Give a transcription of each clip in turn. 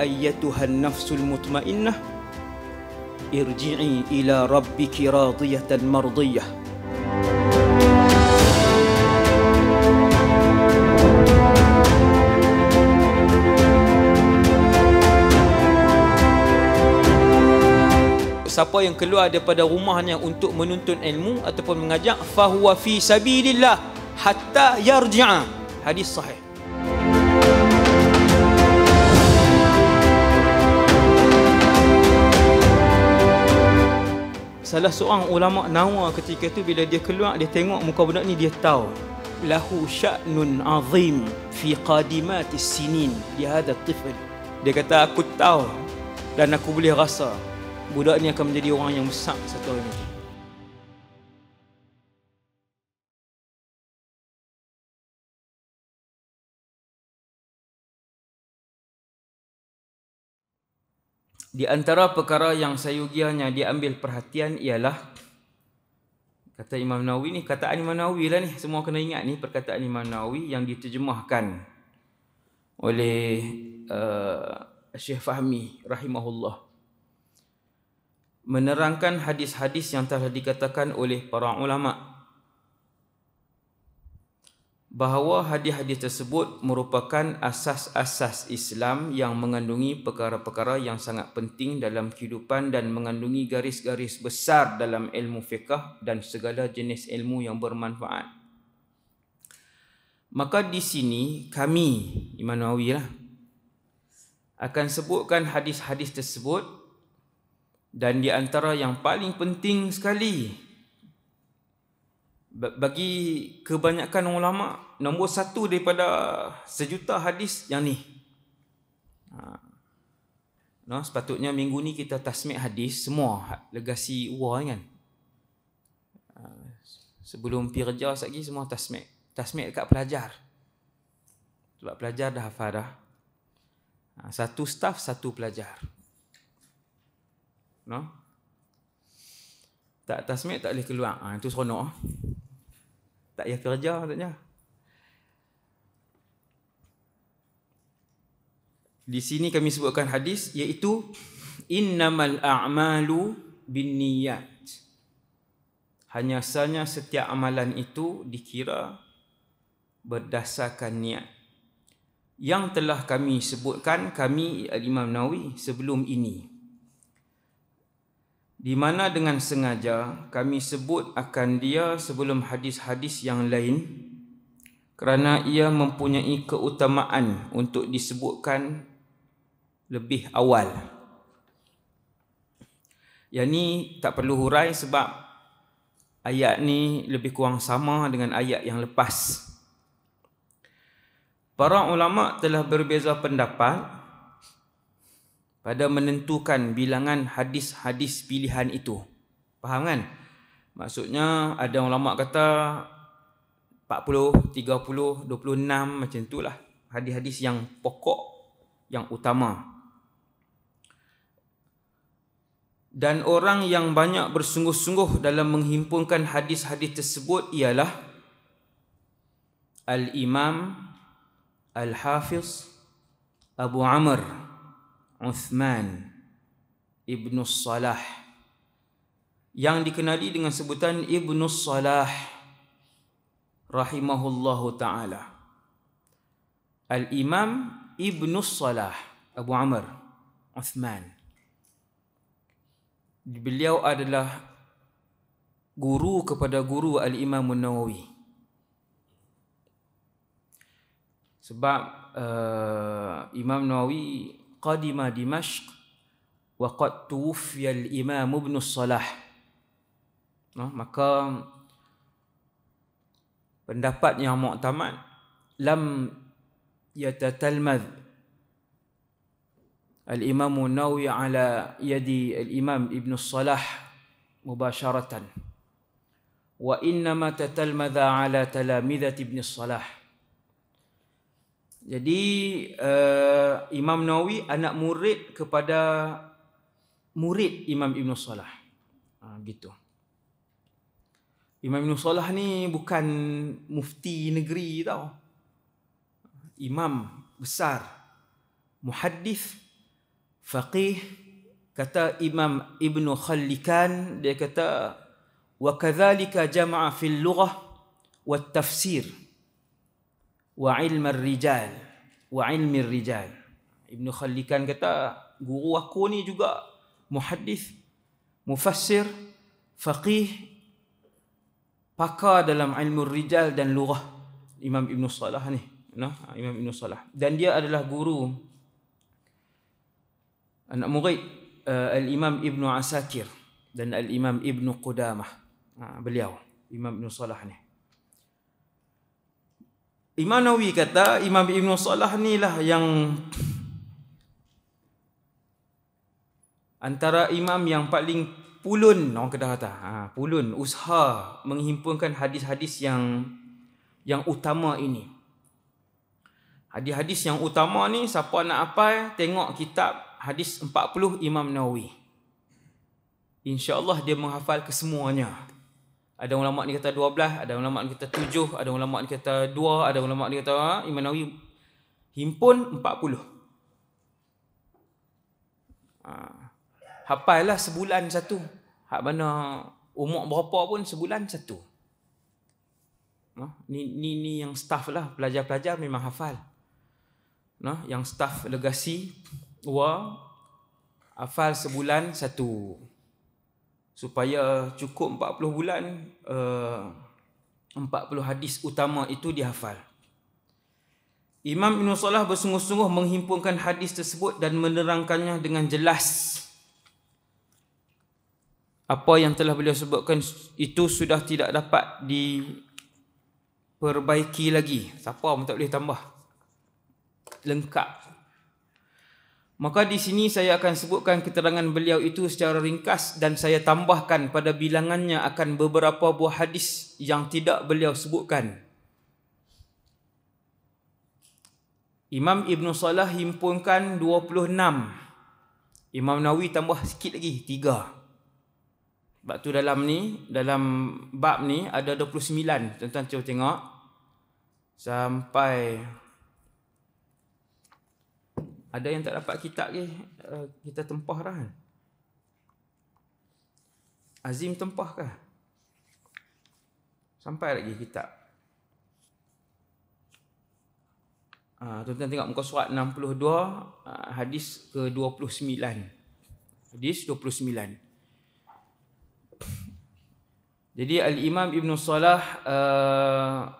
ayyatuhan nafsul mutmainnah irji'i ila rabbiki radiyatan mardiyah. Siapa yang keluar daripada rumahnya untuk menuntut ilmu ataupun mengajak, fahuwa fi sabilillah hatta yarji'a. Hadis sahih. Salah seorang ulama Nawa ketika itu, bila dia keluar, dia tengok muka budak ni, dia tahu lahu sya'nun azim fi qadimatis sinin li hadha at-tifl. Dia kata, aku tahu dan aku boleh rasa budak ni akan menjadi orang yang besar satu hari nanti. Di antara perkara yang sayugianya diambil perhatian ialah, kata Imam Nawawi ni, kataan Imam Nawawi lah ni, semua kena ingat ni perkataan Imam Nawawi yang diterjemahkan oleh Syekh Fahmi rahimahullah, menerangkan hadis-hadis yang telah dikatakan oleh para ulama bahawa hadis-hadis tersebut merupakan asas-asas Islam yang mengandungi perkara-perkara yang sangat penting dalam kehidupan dan mengandungi garis-garis besar dalam ilmu fiqh dan segala jenis ilmu yang bermanfaat. Maka di sini kami, Imam Nawawi lah, akan sebutkan hadis-hadis tersebut. Dan di antara yang paling penting sekali bagi kebanyakan ulama, nombor satu daripada sejuta hadis yang ni. Sepatutnya minggu ni kita tasmik hadis semua, legasi UA kan. Sebelum pergi kerja lagi semua tasmik. Tasmik dekat pelajar. Sebab pelajar dah hafal dah. Satu staff, satu pelajar. Tak tasmik tak boleh keluar. Itu seronok. Tak payah kerja katanya. Di sini kami sebutkan hadis, iaitu innamal a'malu binniyat. Hanya sahaja setiap amalan itu dikira berdasarkan niat. Yang telah kami sebutkan, kami Imam Nawawi sebelum ini, di mana dengan sengaja kami sebut akan dia sebelum hadis-hadis yang lain kerana ia mempunyai keutamaan untuk disebutkan lebih awal. Yang ni tak perlu hurai sebab ayat ni lebih kurang sama dengan ayat yang lepas. Para ulama telah berbeza pendapat pada menentukan bilangan hadis-hadis pilihan itu. Faham kan? Maksudnya ada ulama kata 40, 30, 26 macam itulah hadis-hadis yang pokok, yang utama. Dan orang yang banyak bersungguh-sungguh dalam menghimpunkan hadis-hadis tersebut ialah Al-Imam Al-Hafiz Abu Amr Uthman Ibn Salah, yang dikenali dengan sebutan Ibn Salah rahimahullahu ta'ala. Al-Imam Ibn Salah Abu Amr Uthman, beliau adalah guru kepada guru Al-Imam Nawawi. Sebab Imam Nawawi qadima Dimashq wa qad tuwfiya al-Imam Ibn Salah. Maka pendapat yang muktamad, lam yatatalmadh al-Imam Nawawi ala yadi al-Imam Ibn Salah mubasharatan, wa innama tatalmadha ala talamidhat Ibn Salah. Jadi Imam Nawawi anak murid kepada murid Imam Ibn Salah. Gitu. Imam Ibn Salah ni bukan mufti negeri tau. Imam besar, muhaddis faqih. Kata Imam Ibn Khallikan, dia kata wa kadzalika jama'a fil lughah wat tafsir wa ilm ar-rijal wa ilmi ar-rijal. Ibn Khallikan kata guru aku ni juga muhaddis, mufassir, faqih, pakar dalam ilmu rijal dan lughah. Imam Ibn Salah ni, Imam Ibn Salah, dan dia adalah guru anak murid Al-Imam Ibn Asakir dan Al-Imam Ibn Qudamah. Beliau Imam Ibn Salah ni. Imam Nawawi kata Imam Ibn Salah ni lah yang antara imam yang paling pulun, orang kata pulun, usaha menghimpunkan hadis-hadis yang utama ini. Hadis-hadis yang utama ni, siapa nak hafal, tengok kitab Hadis 40 Imam Nawawi. InsyaAllah dia menghafal kesemuanya. Ada ulama' ni kata 12, ada ulama' ni kata 7, ada ulama' ni kata 2, ada ulama' ni kata Imam Nawawi himpun 40. Hafal lah sebulan satu. Hak mana umur berapa pun sebulan satu. Ni yang staff lah, pelajar-pelajar memang hafal. Yang staff legasi hafal sebulan satu, supaya cukup 40 bulan 40 hadis utama itu dihafal. Imam Ibn Salah bersungguh-sungguh menghimpunkan hadis tersebut dan menerangkannya dengan jelas. Apa yang telah beliau sebutkan itu sudah tidak dapat diperbaiki lagi. Siapa pun tak boleh tambah. Lengkap. Maka di sini saya akan sebutkan keterangan beliau itu secara ringkas dan saya tambahkan pada bilangannya akan beberapa buah hadis yang tidak beliau sebutkan. Imam Ibn Salah himpunkan 26. Imam Nawawi tambah sikit lagi, 3. Sebab tu dalam bab ni ada 29. Tuan-tuan cuba tengok. Sampai ada yang tak dapat kitab ke? Kita tempah dah kan? Azim tempah ke? Sampai lagi kitab. Tuan-tuan tengok muka surat 62, hadis ke-29. Hadis 29. Jadi Al-Imam Ibn Salah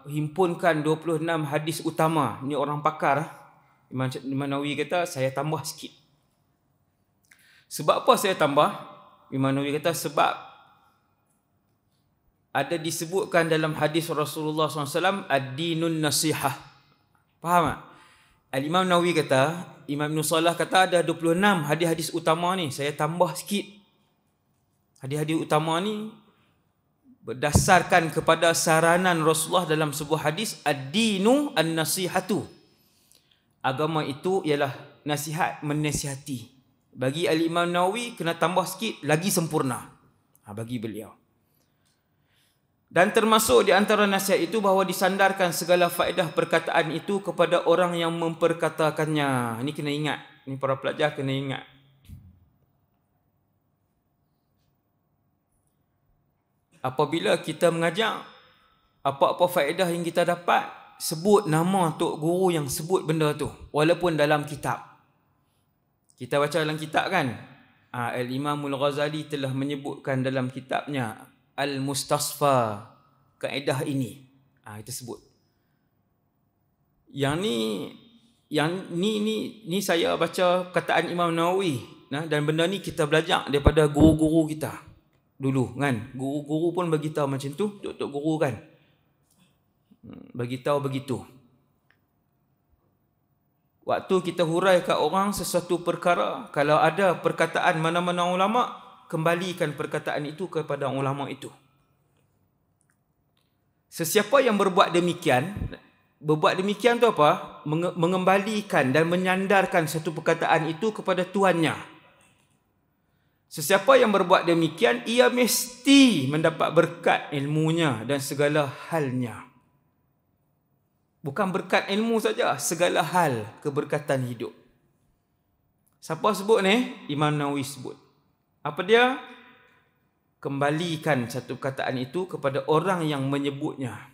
himpunkan 26 hadis utama. Ini orang pakar. Imam Nawawi kata saya tambah sikit. Sebab apa saya tambah? Imam Nawawi kata sebab ada disebutkan dalam hadis Rasulullah SAW ad-dinun nasihah. Faham tak? Al-Imam Nawawi kata, Imam Ibn Salah kata ada 26 hadis-hadis utama ni, saya tambah sikit. Hadis-hadis utama ni berdasarkan kepada saranan Rasulullah dalam sebuah hadis, ad-dinu an-nasihatu. Agama itu ialah nasihat, menasihati. Bagi Al-Imam Nawawi kena tambah sikit lagi sempurna. Bagi beliau. Dan termasuk di antara nasihat itu bahawa disandarkan segala faedah perkataan itu kepada orang yang memperkatakannya. Ini kena ingat. Ini para pelajar kena ingat. Apabila kita mengajar, apa-apa faedah yang kita dapat, sebut nama tok guru yang sebut benda tu, walaupun dalam kitab. Kita baca dalam kitab kan, Al-Imam Al-Ghazali telah menyebutkan dalam kitabnya Al-Mustasfa kaedah ini. Kita sebut. Yang ni saya baca kataan Imam Nawawi, dan benda ni kita belajar daripada guru-guru kita dulu kan. Guru-guru pun beritahu macam tu, tok guru kan. Beritahu begitu. Waktu kita hurai kat orang sesuatu perkara, kalau ada perkataan mana-mana ulama, kembalikan perkataan itu kepada ulama itu. Sesiapa yang berbuat demikian tu apa? Mengembalikan dan menyandarkan satu perkataan itu kepada tuannya. Sesiapa yang berbuat demikian, ia mesti mendapat berkat ilmunya dan segala halnya. Bukan berkat ilmu saja, segala hal keberkatan hidup. Siapa sebut ni? Imam Nawawi sebut. Apa dia? Kembalikan satu perkataan itu kepada orang yang menyebutnya.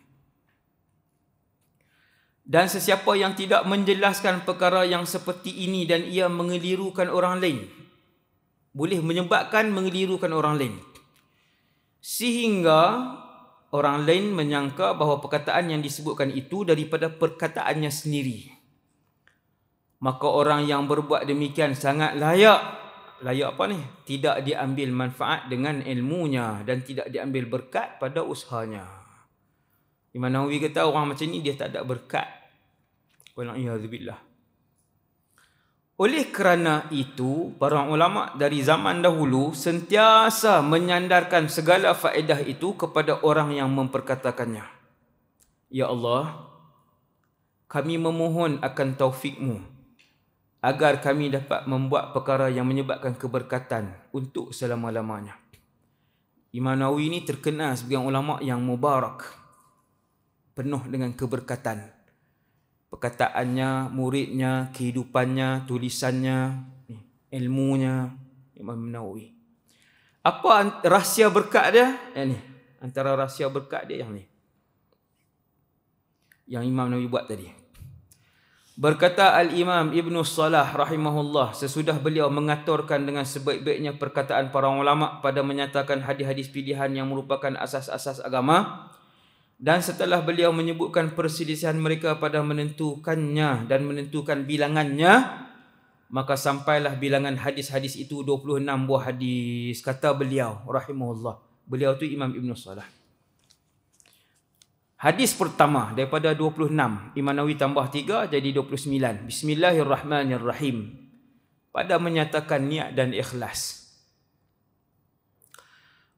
Dan sesiapa yang tidak menjelaskan perkara yang seperti ini dan ia mengelirukan orang lain, boleh menyebabkan mengelirukan orang lain, sehingga orang lain menyangka bahawa perkataan yang disebutkan itu daripada perkataannya sendiri. Maka orang yang berbuat demikian sangat layak apa ni? Tidak diambil manfaat dengan ilmunya dan tidak diambil berkat pada usahanya. Imam Nawawi kata orang macam ni dia tak ada berkat. Wal'iyadzubillah. Oleh kerana itu, para ulama dari zaman dahulu sentiasa menyandarkan segala faedah itu kepada orang yang memperkatakannya. Ya Allah, kami memohon akan taufik-Mu agar kami dapat membuat perkara yang menyebabkan keberkatan untuk selama-lamanya. Imam Nawawi ini terkenal sebagai ulama yang mubarak, penuh dengan keberkatan. Perkataannya, muridnya, kehidupannya, tulisannya, ilmunya, Imam Nawawi. Apa rahsia berkat dia? Ni, antara rahsia berkat dia yang ni, yang Imam Nawawi buat tadi. Berkata Al-Imam Ibn Salah rahimahullah, sesudah beliau mengaturkan dengan sebaik-baiknya perkataan para ulama pada menyatakan hadis-hadis pilihan yang merupakan asas-asas agama, dan setelah beliau menyebutkan perselisihan mereka pada menentukannya dan menentukan bilangannya, maka sampailah bilangan hadis-hadis itu 26 buah hadis. Kata beliau rahimahullah, beliau tu Imam Ibn Salah. Hadis pertama daripada 26, Imam Nawawi tambah 3 jadi 29. Bismillahirrahmanirrahim. Pada menyatakan niat dan ikhlas.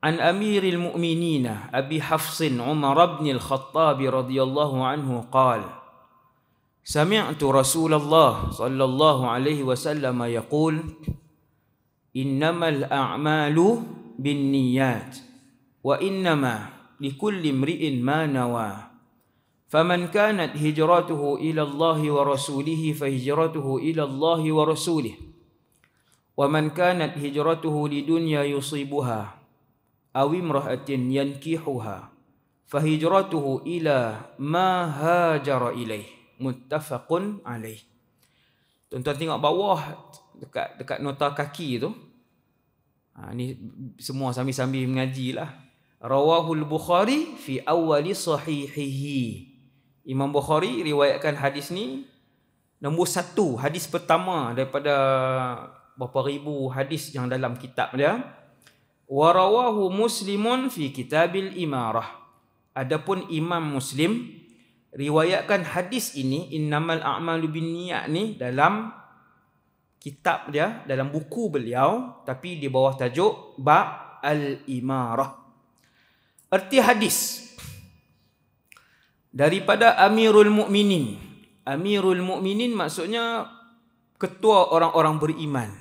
An Amiril Mu'minin Abi Hafsin Umar bin Al-Khattab radhiyallahu anhu qala Sami'tu Rasulullah sallallahu alaihi wasallam yaqul Innamal a'malu binniyat wa innama likulli imri'in ma nawa faman kanat hijratuhu ila Allah wa rasulihi fahijratuhu ila Allah wa rasulihi wa man kanat hijratuhu lidunya yusibuha aw imra'atin yankihuha fahijratuhu ila ma hajara ilaih. Muttafaqun alaih. Tuan-tuan tengok bawah dekat nota kaki tu. Ni semua sambil-sambil mengaji lah. Rawahul Bukhari fi awwali sahihihi. Imam Bukhari riwayatkan hadis ni nombor 1, hadis pertama daripada berapa ribu hadis yang dalam kitab dia. Warawahu Muslimun fi Kitabil Imarah. Adapun Imam Muslim riwayatkan hadis ini innamal a'malu binniyat ni dalam kitab dia, dalam buku beliau, tapi di bawah tajuk Bab Al-Imarah. Erti hadis daripada Amirul Mukminin. Amirul Mukminin maksudnya ketua orang-orang beriman.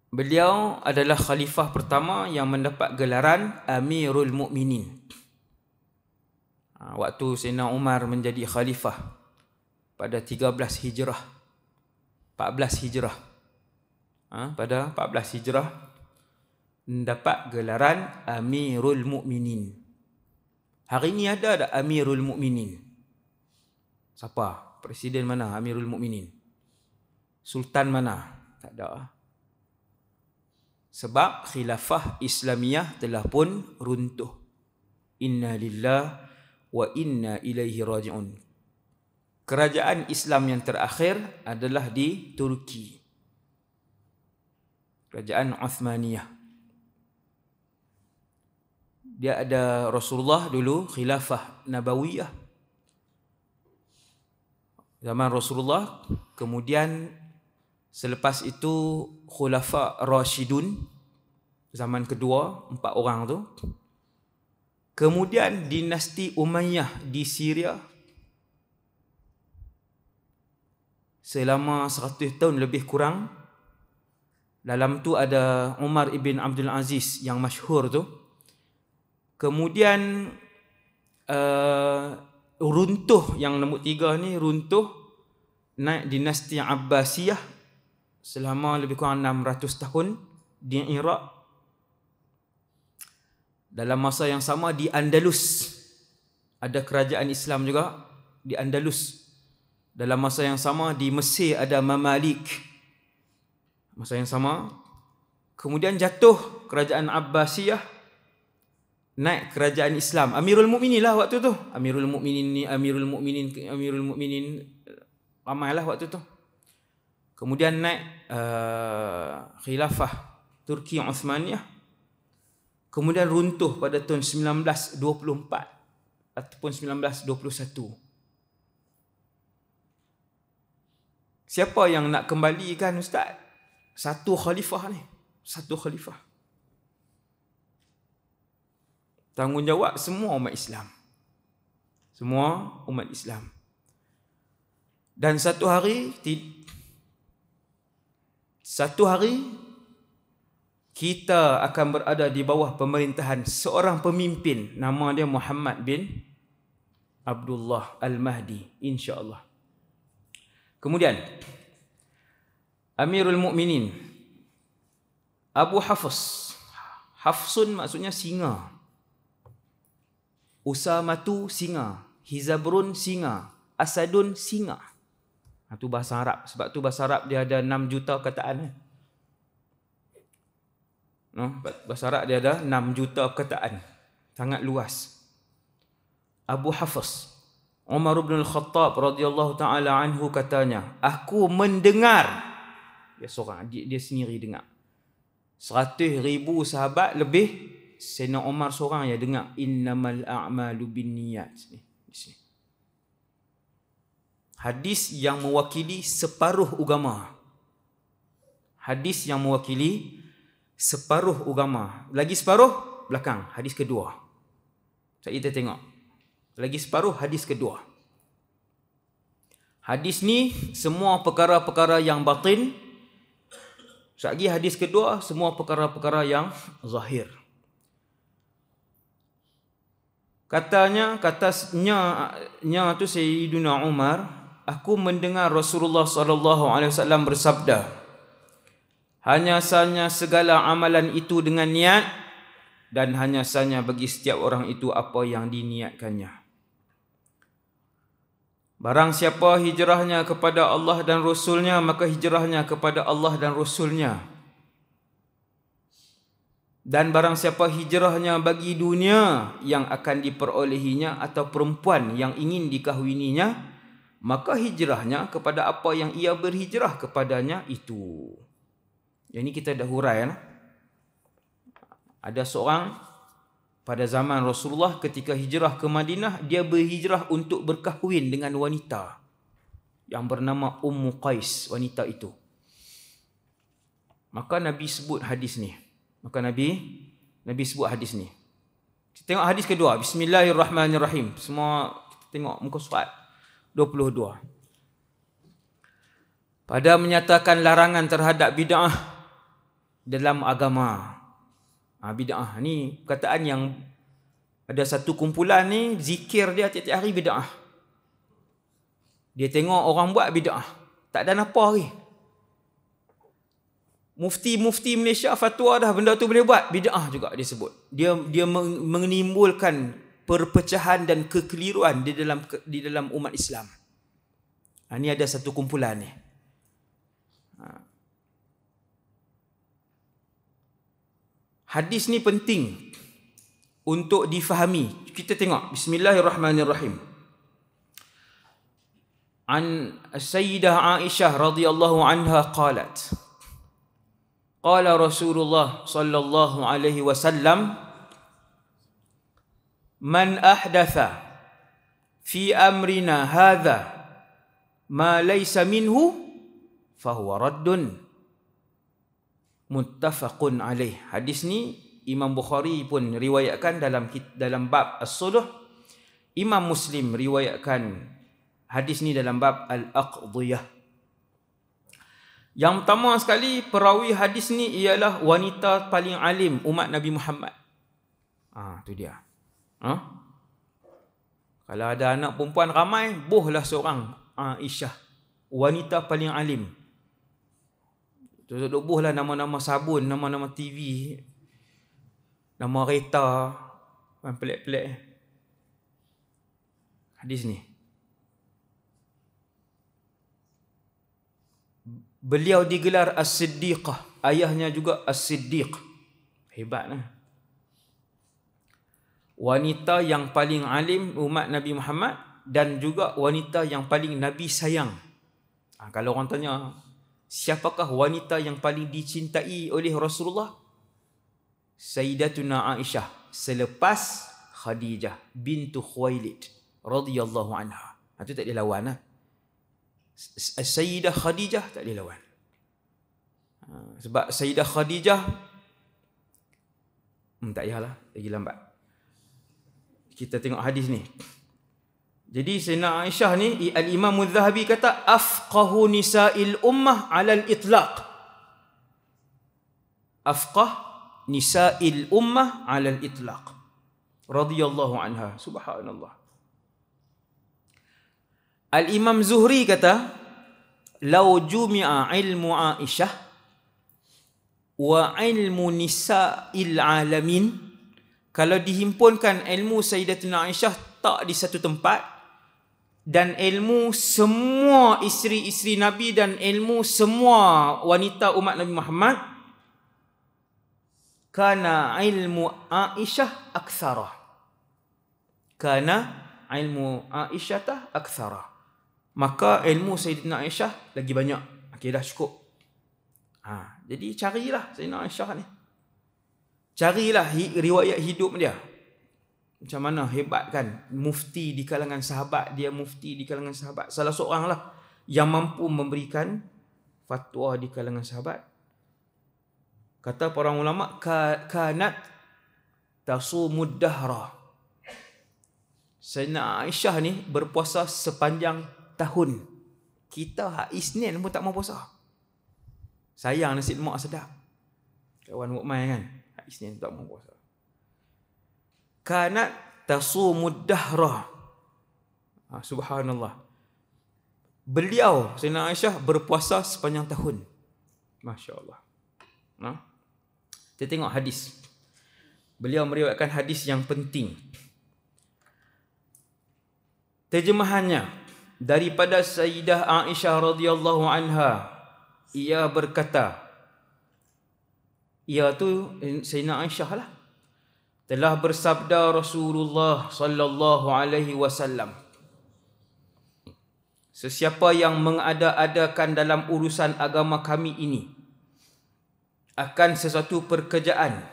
Beliau adalah khalifah pertama yang mendapat gelaran Amirul Mukminin. Waktu Sayyidina Umar menjadi khalifah pada 13 Hijrah, 14 Hijrah. Pada 14 Hijrah mendapat gelaran Amirul Mukminin. Hari ini ada tak Amirul Mukminin? Siapa? Presiden mana Amirul Mukminin? Sultan mana? Tak ada. Sebab khilafah Islamiyah telah pun runtuh. Inna lillah wa inna ilaihi raji'un. Kerajaan Islam yang terakhir adalah di Turki. Kerajaan Uthmaniyah. Dia ada Rasulullah dulu, khilafah Nabawiyah. Zaman Rasulullah, kemudian selepas itu Khulafa Rashidun, zaman kedua, 4 orang tu. Kemudian dinasti Umayyah di Syria selama 100 tahun lebih kurang. Dalam tu ada Umar ibn Abdul Aziz yang masyhur tu. Kemudian runtuh yang nombor 3 ni, runtuh naik dinasti Abbasiyah selama lebih kurang 600 tahun di Iraq. Dalam masa yang sama di Andalus ada kerajaan Islam juga di Andalus. Dalam masa yang sama di Mesir ada Mamalik. Masa yang sama. Kemudian jatuh kerajaan Abbasiyah, naik kerajaan Islam. Amirul Mukminin lah waktu tu. Amirul Mukminin ramailah waktu tu. Kemudian naik khilafah Turki Uthmaniyah. Kemudian runtuh pada tahun 1924 ataupun 1921. Siapa yang nak kembalikan Ustaz? Satu khalifah ni. Satu khalifah. Tanggungjawab semua umat Islam. Semua umat Islam. Dan satu hari kita akan berada di bawah pemerintahan seorang pemimpin, nama dia Muhammad bin Abdullah Al-Mahdi, insya-Allah. Kemudian Amirul Mukminin Abu Hafs. Hafsun maksudnya singa. Usamatu singa, Hizabrun singa, Asadun singa. Itu bahasa Arab. Sebab tu bahasa Arab dia ada 6 juta kataan. Bahasa Arab dia ada 6 juta perkataan. Sangat luas. Abu Hafs Umar bin Al-Khattab radhiyallahu taala anhu katanya, aku mendengar, dia seorang, dia sendiri dengar. 100,000 sahabat lebih, Sayyidina Umar seorang yang dengar innamal a'malu binniyat. Hadis yang mewakili separuh agama. Hadis yang mewakili separuh agama. Lagi separuh belakang, hadis kedua. Kita tengok. Lagi separuh, hadis kedua. Hadis ni semua perkara-perkara yang batin. Lagi hadis kedua semua perkara-perkara yang zahir. Katanya tu Sayyidina Umar, aku mendengar Rasulullah sallallahu alaihi wasallam bersabda, hanya sahaja segala amalan itu dengan niat, dan hanya sahaja bagi setiap orang itu apa yang diniatkannya. Barang siapa hijrahnya kepada Allah dan Rasulnya, maka hijrahnya kepada Allah dan Rasulnya. Dan barang siapa hijrahnya bagi dunia yang akan diperolehinya atau perempuan yang ingin dikahwininya, maka hijrahnya kepada apa yang ia berhijrah kepadanya itu. Yang ini kita dah hurai. Ada seorang pada zaman Rasulullah ketika hijrah ke Madinah, dia berhijrah untuk berkahwin dengan wanita yang bernama Ummu Qais, wanita itu. Maka Nabi sebut hadis ni. Nabi sebut hadis ni. Kita tengok hadis kedua. Bismillahirrahmanirrahim. Semua kita tengok muka surat 22. Pada menyatakan larangan terhadap bid'ah dalam agama. Bid'ah ni perkataan yang ada satu kumpulan ni zikir dia tiap-tiap hari bid'ah. Dia tengok orang buat bid'ah, tak ada apa lagi. Mufti Malaysia fatwa dah benda tu boleh buat, bid'ah juga dia sebut. Dia menimbulkan perpecahan dan kekeliruan di dalam umat Islam. Ni ada satu kumpulan ni. Hadis ni penting untuk difahami. Kita tengok. Bismillahirrahmanirrahim. An Sayyidah Aisyah radhiyallahu anha qalat. Qala Rasulullah sallallahu alaihi wasallam, man ahdatha fi amrina hadha ma laysa minhu fahuwa raddun. Muttafaqun alaih. Hadis ni Imam Bukhari pun riwayatkan dalam bab as-suluh. Imam Muslim riwayatkan hadis ni dalam bab al-aqdiyah. Yang pertama sekali, perawi hadis ni ialah wanita paling alim umat Nabi Muhammad. Tu dia. Kalau ada anak perempuan ramai, bohlah seorang Aisyah, wanita paling alim. Duduk bohlah nama-nama sabun, nama-nama TV, nama kereta, pelik-pelik. Hadis ni. Beliau digelar As-Siddiqah, ayahnya juga As-Siddiq. Hebatlah. Wanita yang paling alim umat Nabi Muhammad dan juga wanita yang paling Nabi sayang. Kalau orang tanya, siapakah wanita yang paling dicintai oleh Rasulullah? Sayyidatuna Aisyah selepas Khadijah bintu Khuwailid radhiyallahu anha. Itu tak boleh lawan lah. Sayyidah Khadijah tak boleh lawan. Sebab Sayyidah Khadijah tak payahlah, lagi lambat. Kita tengok hadis ni. Jadi Sayyidina Aisyah ni, Al-Imam Al-Zahabi kata afqahu nisa'il ummah 'ala al-itlaq. Afqah nisa'il ummah 'ala al-itlaq. Radhiyallahu anha. Subhanallah. Al-Imam Zuhri kata, "Lau jumi'a ilmu Aisyah wa ilmu nisa'il alamin." Kalau dihimpunkan ilmu Sayyidatuna Aisyah tak di satu tempat, dan ilmu semua isteri-isteri Nabi dan ilmu semua wanita umat Nabi Muhammad, kana ilmu Aisyah aktsara. Kana ilmu Aisyah aktsara. Maka ilmu Sayyidatuna Aisyah lagi banyak. Okey, dah cukup. Jadi carilah Sayyidatuna Aisyah ni. Carilah riwayat hidup dia. Macam mana hebat kan. Mufti di kalangan sahabat. Dia mufti di kalangan sahabat. Salah seorang lah yang mampu memberikan fatwa di kalangan sahabat. Kata para ulama, kanat tasumud dahra. Sayyidina Aisyah ni berpuasa sepanjang tahun. Kita Isnin pun tak mau puasa. Sayang nasi lemak sedap. Kawan mukmai kan, Isnin tak mau puasa. Kanat tasumud dahra. Subhanallah. Beliau Sayyidina Aisyah berpuasa sepanjang tahun. Masya-Allah. Kita tengok hadis. Beliau meriwayatkan hadis yang penting. Terjemahannya daripada Sayyidah Aisyah radhiyallahu anha, ia berkata, ia tu Sayyidina Aisyah lah, telah bersabda Rasulullah sallallahu alaihi wasallam, sesiapa yang mengada-adakan dalam urusan agama kami ini akan sesuatu pekerjaan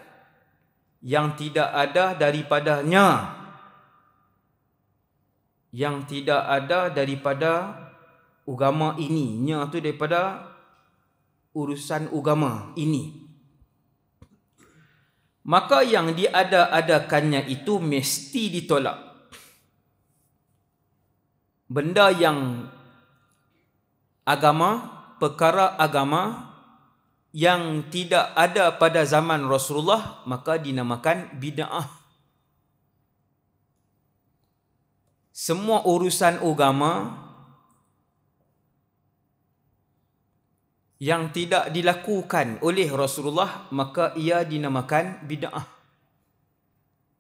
yang tidak ada daripadanya, yang tidak ada daripada agama ini, nya tu daripada urusan agama ini, maka yang diada-adakannya itu mesti ditolak. Benda yang agama, perkara agama yang tidak ada pada zaman Rasulullah, maka dinamakan bid'ah. Semua urusan agama yang tidak dilakukan oleh Rasulullah, maka ia dinamakan bid'ah.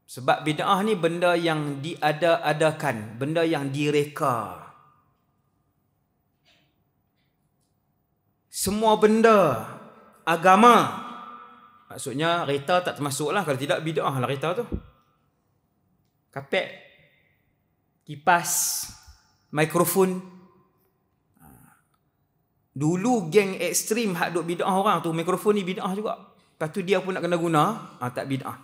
Sebab bid'ah ni benda yang diada-adakan, benda yang direka. Semua benda agama, maksudnya kereta tak termasuklah, kalau tidak bid'ah lah kereta tu. Kapek, kipas, mikrofon. Dulu geng ekstrim hak duk bid'ah orang tu, mikrofon ni bid'ah juga. Lepas tu dia pun nak kena guna, tak bid'ah.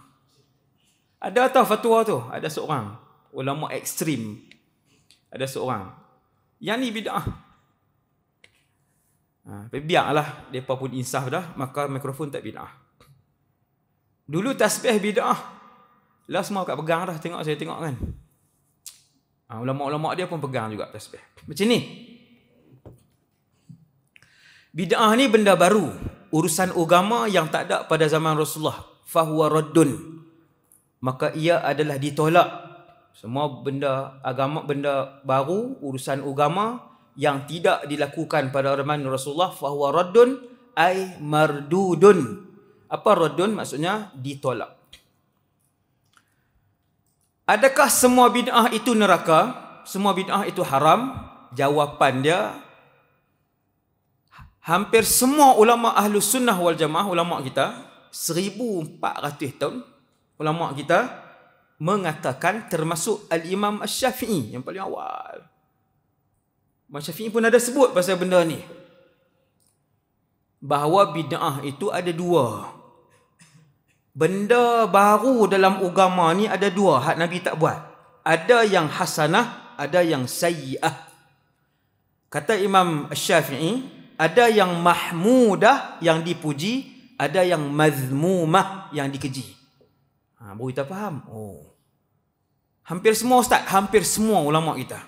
Ada tahu fatwa tu? Ada seorang ulama ekstrim. Ada seorang yang ni bid'ah. Biarlah depa pun insaf dah, maka mikrofon tak bid'ah. Dulu tasbih bid'ah. Lah semua kat pegang dah, tengok saya tengok kan. Ulama-ulama dia pun pegang juga tasbih. Macam ni. Bid'ah ni benda baru, urusan agama yang tak ada pada zaman Rasulullah. Fahuwa raddun, maka ia adalah ditolak. Semua benda agama, benda baru, urusan agama yang tidak dilakukan pada zaman Rasulullah, fahuwa raddun ay mardudun. Apa raddun? Maksudnya ditolak. Adakah semua bid'ah itu neraka? Semua bid'ah itu haram? Jawapan dia, hampir semua ulama Ahlus Sunnah wal Jamaah, ulama kita 1400 tahun, ulama kita mengatakan, termasuk Al-Imam Asy-Syafi'i yang paling awal. Imam Syafi'i pun ada sebut pasal benda ni, bahawa bid'ah itu ada dua. Benda baru dalam agama ni ada dua, hak Nabi tak buat. Ada yang hasanah, ada yang sayyi'ah. Kata Imam Asy-Syafi'i, ada yang mahmudah, yang dipuji, ada yang mazmumah, yang dikeji. Baru kita faham. Hampir semua ustaz, hampir semua ulama kita.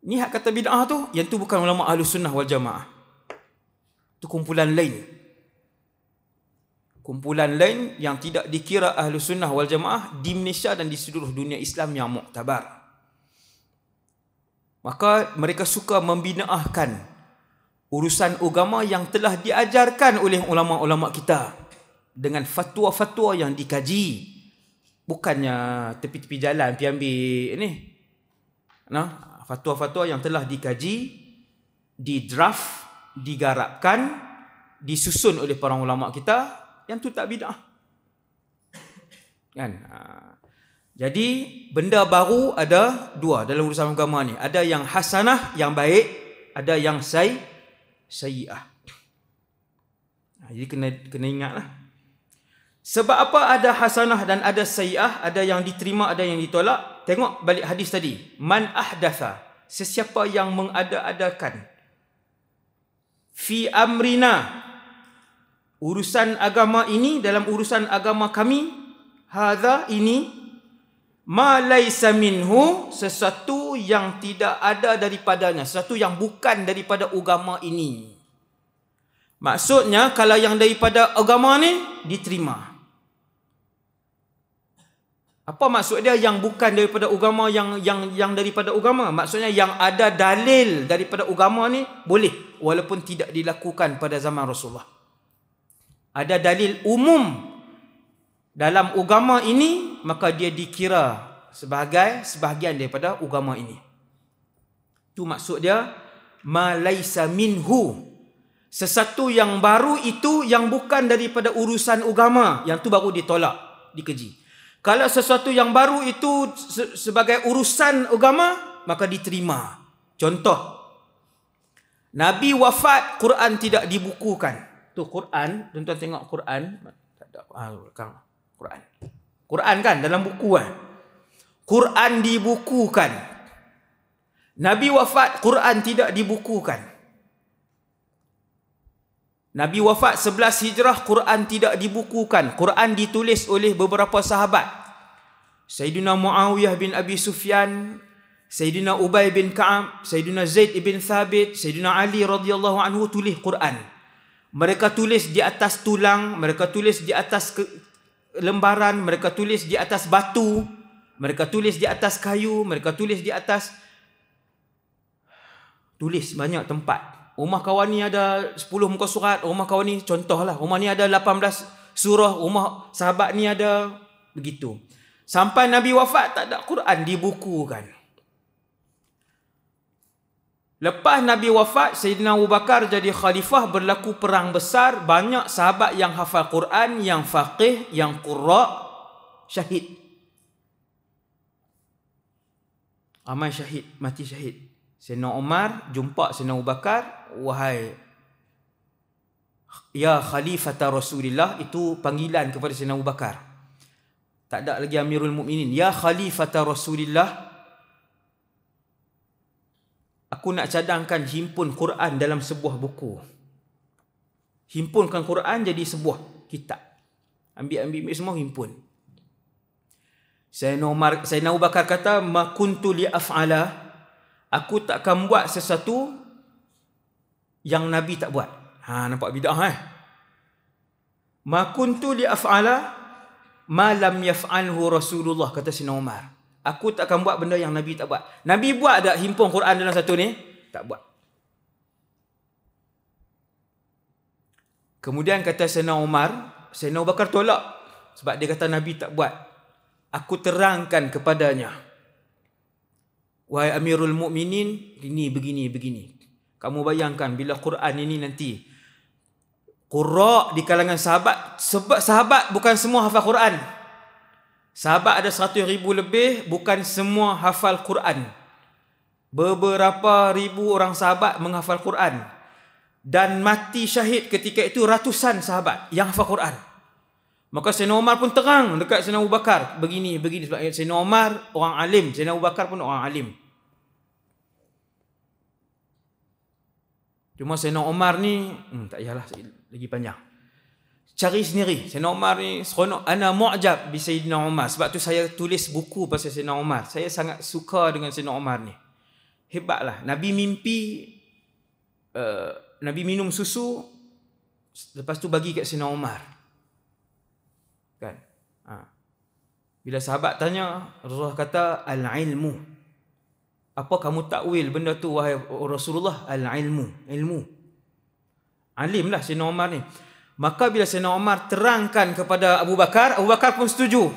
Ni hak kata bid'ah tu, yang tu bukan ulama Ahlus Sunnah wal Jamaah. Tu kumpulan lain. Kumpulan lain yang tidak dikira Ahlus Sunnah wal Jamaah di Malaysia dan di seluruh dunia Islam yang muktabar. Maka mereka suka membinaahkan urusan agama yang telah diajarkan oleh ulama-ulama kita dengan fatwa-fatwa yang dikaji. Bukannya tepi-tepi jalan pergi ambil ni. Fatwa-fatwa yang telah dikaji, didraft, digarapkan, disusun oleh para ulama kita, yang tu tak bid'ah. Kan? Jadi benda baru ada dua dalam urusan agama ni. Ada yang hasanah, yang baik, ada yang sayyi'ah. Jadi kena ingatlah. Sebab apa ada hasanah dan ada sayyi'ah, ada yang diterima, ada yang ditolak? Tengok balik hadis tadi. Man ahdatha, sesiapa yang mengada-adakan, fi amrina, urusan agama ini, dalam urusan agama kami, hadza ini, ma laisa minhu, sesuatu yang tidak ada daripadanya, sesuatu yang bukan daripada agama ini. Maksudnya kalau yang daripada agama ni diterima. Apa maksud dia yang bukan daripada agama, yang daripada agama? Maksudnya yang ada dalil daripada agama ni boleh, walaupun tidak dilakukan pada zaman Rasulullah. Ada dalil umum dalam agama ini, maka dia dikira sebagai sebahagian daripada agama ini. Itu maksud dia ma laisa minhu. Sesuatu yang baru itu yang bukan daripada urusan agama, yang tu baru ditolak, dikeji. Kalau sesuatu yang baru itu sebagai urusan agama, maka diterima. Contoh, Nabi wafat, Quran tidak dibukukan. Tu Quran, tuan-tuan tengok Quran, tak ada Quran. Quran kan dalam buku kan. Quran dibukukan. Nabi wafat, Quran tidak dibukukan. Nabi wafat 11 Hijrah, Quran tidak dibukukan. Quran ditulis oleh beberapa sahabat. Sayyidina Muawiyah bin Abi Sufyan, Sayyidina Ubay bin Ka'ab, Sayyidina Zaid bin Thabit, Sayyidina Ali radhiyallahu anhu tulis Quran. Mereka tulis di atas tulang, mereka tulis di atas lembaran, mereka tulis di atas batu, mereka tulis di atas kayu, mereka tulis di atas, tulis banyak tempat. Rumah kawan ni ada 10 muka surat, rumah kawan ni contohlah, rumah ni ada 18 surah, rumah sahabat ni ada begitu. Sampai Nabi wafat tak ada Quran dibukukan. Lepas Nabi wafat, Sayyidina Abu Bakar jadi khalifah, berlaku perang besar, banyak sahabat yang hafal Quran, yang faqih, yang qurra, syahid. Ramai syahid, mati syahid. Sayyidina Umar jumpa Sayyidina Abu Bakar, wahai ya khalifata Rasulillah, itu panggilan kepada Sayyidina Abu Bakar. Tak ada lagi Amirul Mukminin. Ya khalifata Rasulillah, aku nak cadangkan himpun Quran dalam sebuah buku. Himpunkan Quran jadi sebuah kitab. Ambil semua himpun. Sayyidina Abu Bakar kata, ma kuntu li af'ala, aku takkan buat sesuatu yang Nabi tak buat. Nampak bid'ah Ma kuntu li af'ala ma lam yaf'alhu Rasulullah, kata Sayyidina Umar. Aku tak akan buat benda yang Nabi tak buat. Nabi buat tak himpun Quran dalam satu ni? Tak buat. Kemudian kata Sayyidina Umar, Sayyidina Abu Bakar tolak sebab dia kata Nabi tak buat. Aku terangkan kepadanya, wahai Amirul Mukminin, ini begini. Kamu bayangkan bila Quran ini nanti qurra di kalangan sahabat, sebab sahabat bukan semua hafal Quran. Sahabat ada 100,000 lebih, bukan semua hafal Quran. Beberapa ribu orang sahabat menghafal Quran. Dan mati syahid ketika itu ratusan sahabat yang hafal Quran. Maka Sayyidina Umar pun terang dekat Sayyidina Abu Bakar, begini. Sebab Sayyidina Umar orang alim, Sayyidina Abu Bakar pun orang alim. Cuma Sayyidina Umar ni, tak payahlah lagi panjang. Cari sendiri. Sayyidina Umar ni seronok. Ana mu'jab bi Sayyidina Umar. Sebab tu saya tulis buku pasal Sayyidina Umar. Saya sangat suka dengan Sayyidina Umar ni. Hebatlah. Nabi mimpi, Nabi minum susu, lepas tu bagi kat Sayyidina Umar. Kan? Bila sahabat tanya, Rasulullah kata, al-ilmu. Apa kamu takwil benda tu wahai Rasulullah? Al-ilmu. Ilmu. Alim lah Sayyidina Umar ni. Maka bila Sayyidina Umar terangkan kepada Abu Bakar, Abu Bakar pun setuju.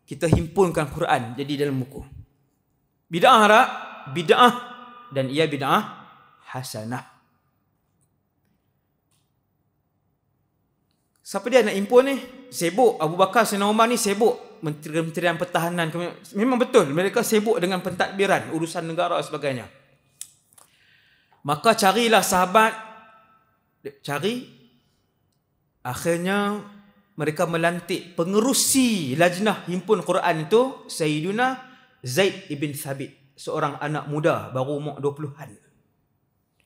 Kita himpunkan Quran jadi dalam buku. Bid'ah tak? Bid'ah. Dan ia bid'ah hasanah. Siapa dia nak impun ni? Sibuk. Abu Bakar, Sayyidina Umar ni sibuk. Kementerian Pertahanan. Memang betul. Mereka sibuk dengan pentadbiran, urusan negara dan sebagainya. Maka carilah sahabat. Cari. Akhirnya mereka melantik pengerusi lajnah himpun Quran itu Sayyiduna Zaid ibn Thabit. Seorang anak muda baru umur 20-an.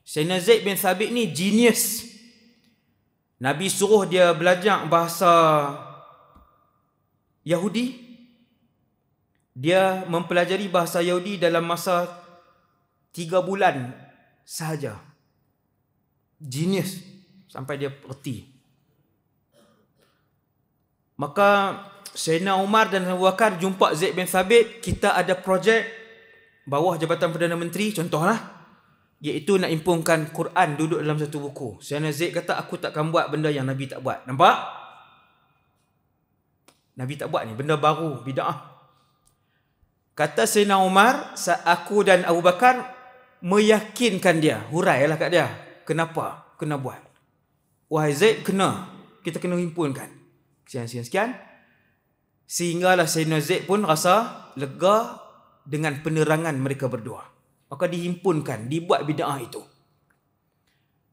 Sayyidina Zaid bin Thabit ni genius. Nabi suruh dia belajar bahasa Yahudi. Dia mempelajari bahasa Yahudi dalam masa 3 bulan sahaja. Genius. Sampai dia reti. Maka Sayyidina Umar dan Abu Bakar jumpa Zaid bin Thabit. Kita ada projek bawah Jabatan Perdana Menteri, contohlah. Iaitu nak impunkan Quran duduk dalam satu buku. Sayyidina Zaid kata, aku takkan buat benda yang Nabi tak buat. Nampak? Nabi tak buat ni, benda baru, bid'ah. Kata Sayyidina Umar, aku dan Abu Bakar meyakinkan dia, hurailah kat dia. Kenapa? Kena buat. Wahai Zaid, kena. Kita kena himpunkan. Sekian. Sehinggalah Sayyidina Zaid pun rasa lega dengan penerangan mereka berdua. Maka dihimpunkan, dibuat bid'ah itu.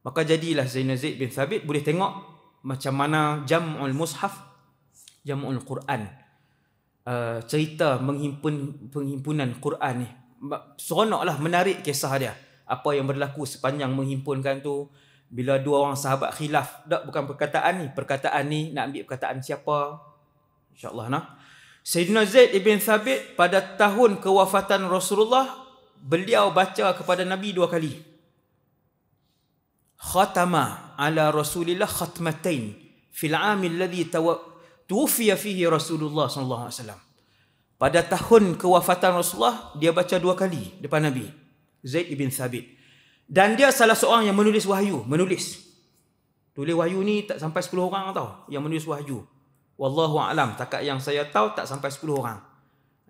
Maka jadilah Sayyidina Zaid bin Thabit. Boleh tengok macam mana Jam'ul Mushaf, Jam'ul Quran, cerita penghimpunan Quran ni. Seronoklah, menarik kisah dia. Apa yang berlaku sepanjang menghimpunkan tu. Bila dua orang sahabat khilaf. Bukan perkataan ni. Perkataan ni nak ambil perkataan siapa? InsyaAllah nah. Sayyidina Zaid ibn Thabit pada tahun kewafatan Rasulullah, beliau baca kepada Nabi 2 kali. Khatama ala Rasulillah khatmatain fil 'amil alladhi tuwfiya fihi Rasulullah sallallahu alaihi wasallam. Pada tahun kewafatan Rasulullah, dia baca 2 kali depan Nabi. Zaid ibn Thabit. Dan dia salah seorang yang menulis wahyu, Tulis wahyu ni tak sampai 10 orang tau yang menulis wahyu. Wallahu a'lam, takat yang saya tahu tak sampai 10 orang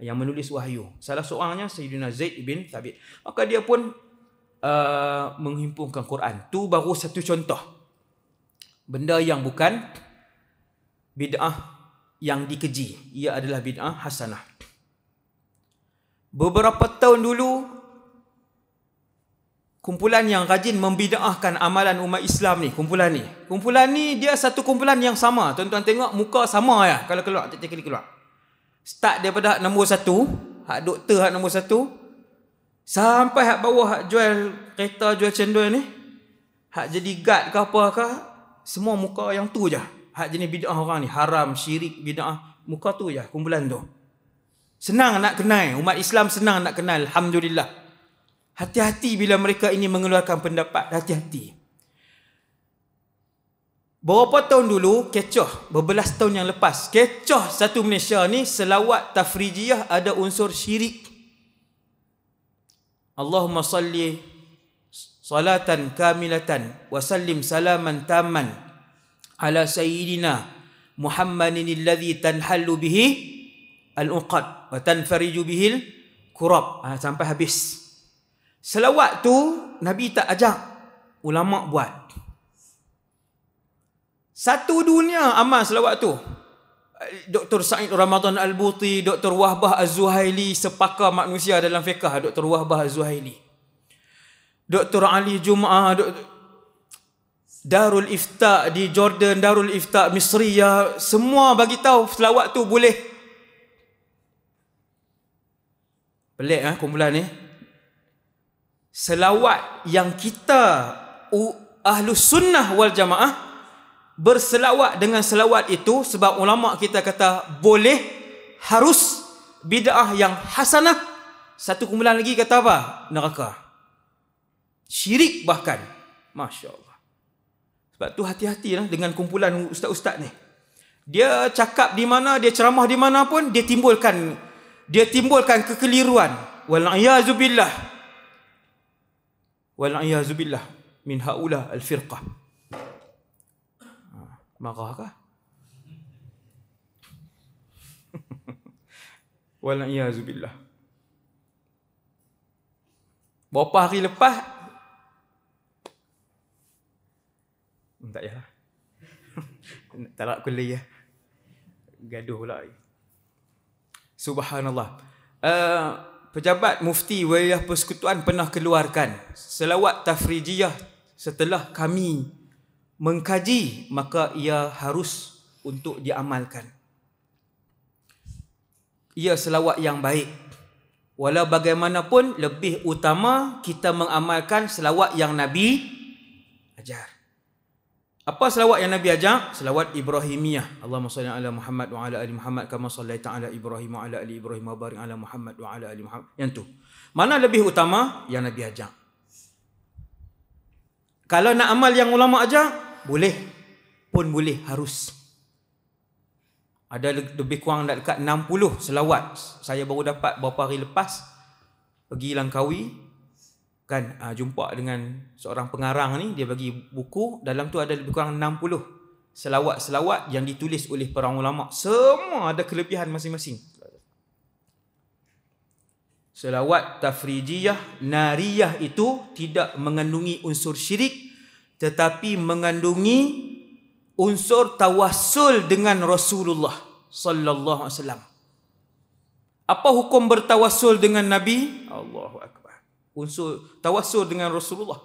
yang menulis wahyu. Salah seorangnya Sayyidina Zaid bin Thabit. Maka dia pun menghimpunkan Quran. Tu baru satu contoh. Benda yang bukan bid'ah yang dikeji. Ia adalah bid'ah hasanah. Beberapa tahun dulu, kumpulan yang rajin membid'ahkan amalan umat Islam ni. Kumpulan ni dia satu kumpulan yang sama. Tuan-tuan tengok muka sama ya kalau keluar, tiap-tiap kali keluar. Start daripada hak nombor 1, hak doktor hak nombor 1, sampai hak bawah hak jual kereta, jual cendol ni, hak jadi guard ke apa ke, semua muka yang tu je. Hak jenis bid'ah orang ni, haram, syirik, bid'ah, muka tu je kumpulan tu. Senang nak kenal, umat Islam senang nak kenal, alhamdulillah. Hati-hati bila mereka ini mengeluarkan pendapat, hati-hati. Berapa tahun dulu, kecoh, berbelas tahun yang lepas, kecoh satu Malaysia ni, selawat tafrijiyah ada unsur syirik. Allahumma salli salatan kamilatan wa sallim salaman tamman ala sayyidina Muhammadin alladhi tanhallu bihi al-uqad wa tanfariju bihil kurab. Sampai habis. Selawat tu Nabi tak ajak, ulama buat. Satu dunia amal selawat tu. Dr. Said Ramadan Al-Buti, Dr. Wahbah Az-Zuhaili, sepakar manusia dalam fiqah, Dr. Wahbah Az-Zuhaili, Dr. Ali Jum'ah, Darul Ifta di Jordan, Darul Ifta Misriyah, semua bagi tahu selawat tu boleh. Pelik kumpulan ni. Selawat yang kita Ahlus Sunnah wal Jamaah berselawat dengan selawat itu, sebab ulama kita kata boleh, harus, bid'ah yang hasanah. Satu kumpulan lagi kata apa? Neraka, syirik bahkan. Masya Allah. Sebab tu hati-hatilah dengan kumpulan ustaz-ustaz ni. Dia cakap di mana, dia ceramah di mana pun, dia timbulkan kekeliruan. Wal'iyazubillah. Wal'iyazubillah min haula al-firqah. Marahkah? Wal'iyazubillah. Berapa hari lepas? Tak payahlah. Tak nak kuliah. Gaduh pula. Subhanallah. Pejabat Mufti Wilayah Persekutuan pernah keluarkan selawat tafrijiyah setelah kami mengkaji, maka ia harus untuk diamalkan. Ia selawat yang baik. Walau bagaimanapun, lebih utama kita mengamalkan selawat yang Nabi ajar. Apa selawat yang Nabi ajar? Selawat Ibrahimiyah. Allahumma salli ala Muhammad wa ala ali Muhammad kama sallaita ala Ibrahim wa ala ali Ibrahim wa barik ala Muhammad wa ala ali Muhammad. Yang tu. Mana lebih utama? Yang Nabi ajar. Kalau nak amal yang ulama ajar, boleh. Pun boleh, harus. Ada lebih kurang dekat 60 selawat. Saya baru dapat beberapa hari lepas. Pergi Langkawi. Kan, jumpa dengan seorang pengarang ni. Dia bagi buku. Dalam tu ada lebih kurang 60 selawat-selawat yang ditulis oleh para ulama. Semua ada kelebihan masing-masing. Selawat tafrijiyah, nariyah itu tidak mengandungi unsur syirik, tetapi mengandungi unsur tawassul dengan Rasulullah sallallahu alaihi wasallam. Apa hukum bertawassul dengan Nabi? Allahu akbar. Unsur tawassul dengan Rasulullah.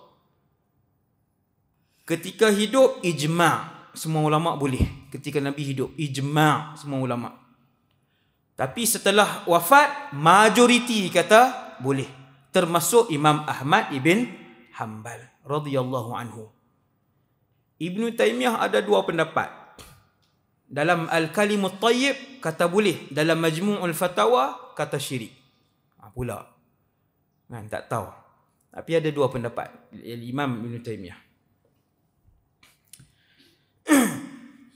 Ketika hidup, ijma', semua ulama boleh. Ketika Nabi hidup, ijma' semua ulama. Tapi setelah wafat, majoriti kata boleh. Termasuk Imam Ahmad ibn Hanbal radhiyallahu anhu. Ibn Taymiyah ada dua pendapat. Dalam Al-Kalimut Tayyib kata boleh, dalam Majmu'ul Fatawa kata syirik. Pula. Kan, tak tahu. Tapi ada dua pendapat Imam Ibn Taymiyah.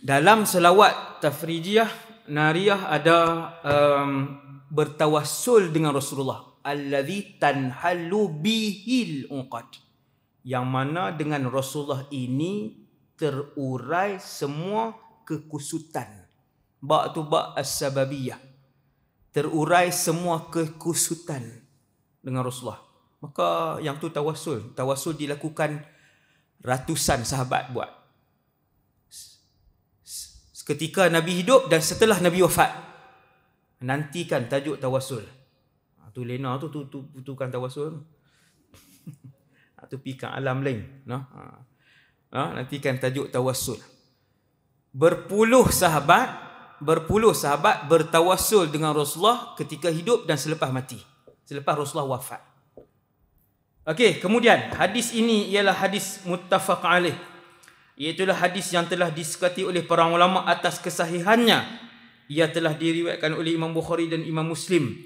Dalam selawat tafrijiyah, nariyah ada bertawassul dengan Rasulullah. Alladhi tanhallu bihil uqad. Yang mana dengan Rasulullah ini terurai semua kekusutan. Ba' tu ba' as-sababiyah. Terurai semua kekusutan dengan Rasulullah. Maka yang tu tawassul. Tawassul dilakukan ratusan sahabat buat. Ketika Nabi hidup dan setelah Nabi wafat. Nantikan tajuk tawassul. Tu lena tu kan tawassul. Tu pergi ke alam lain. Nantikan tajuk tawassul. Berpuluh sahabat bertawassul dengan Rasulullah ketika hidup dan selepas mati. Selepas Rasulullah wafat. Okey, kemudian hadis ini ialah hadis muttafaq alaih. Iaitulah hadis yang telah disepakati oleh para ulama atas kesahihannya. Ia telah diriwayatkan oleh Imam Bukhari dan Imam Muslim.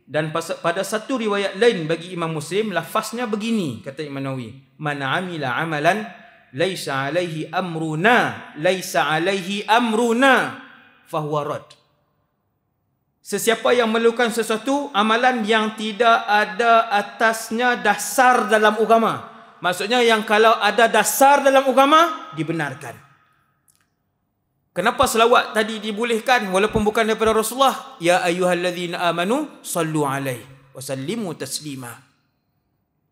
Dan pada satu riwayat lain bagi Imam Muslim, lafaznya begini, kata Imam Nawawi. Man amila amalan laisa alaihi amruna fahuwa rad. Sesiapa yang melakukan sesuatu amalan yang tidak ada atasnya dasar dalam agama. Maksudnya yang kalau ada dasar dalam agama dibenarkan. Kenapa selawat tadi dibolehkan walaupun bukan daripada Rasulullah? Ya ayyuhallazina amanu sallu alaihi wa sallimu taslima.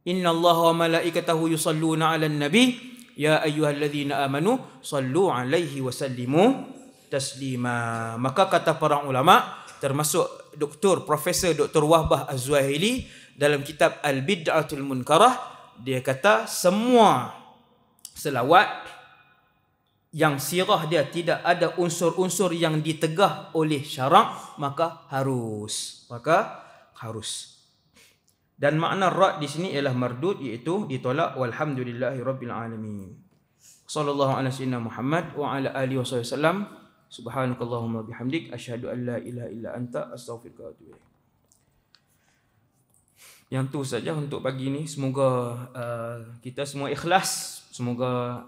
Innallaha wa malaikatahu yusalluna 'alan nabi ya ayyuhallazina amanu sallu alaihi wa sallimu taslima. Maka kata para ulama termasuk Profesor Dr. Wahbah Az-Zuhaili dalam kitab Al-Bid'atul Munkarah, dia kata semua selawat yang sirah dia tidak ada unsur-unsur yang ditegah oleh syarak maka harus. Dan makna rad di sini ialah mardud, iaitu ditolak. Walhamdulillahirabbil alamin. Sallallahu alaihi wasallam Muhammad wa ala alihi wasallam. Subhanakallahumma bihamdik asyhadu an la ilaha illa anta astaghfiruka wa atubu ilaik. Yang tu saja untuk pagi ni. Semoga kita semua ikhlas. Semoga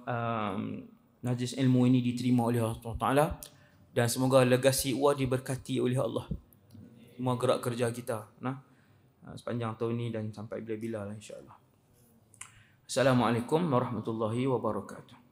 najis ilmu ini diterima oleh Allah Taala, dan semoga legasi UA diberkati oleh Allah. Semua gerak kerja kita sepanjang tahun ini dan sampai bila-bila lah, insya-Allah. Assalamualaikum warahmatullahi wabarakatuh.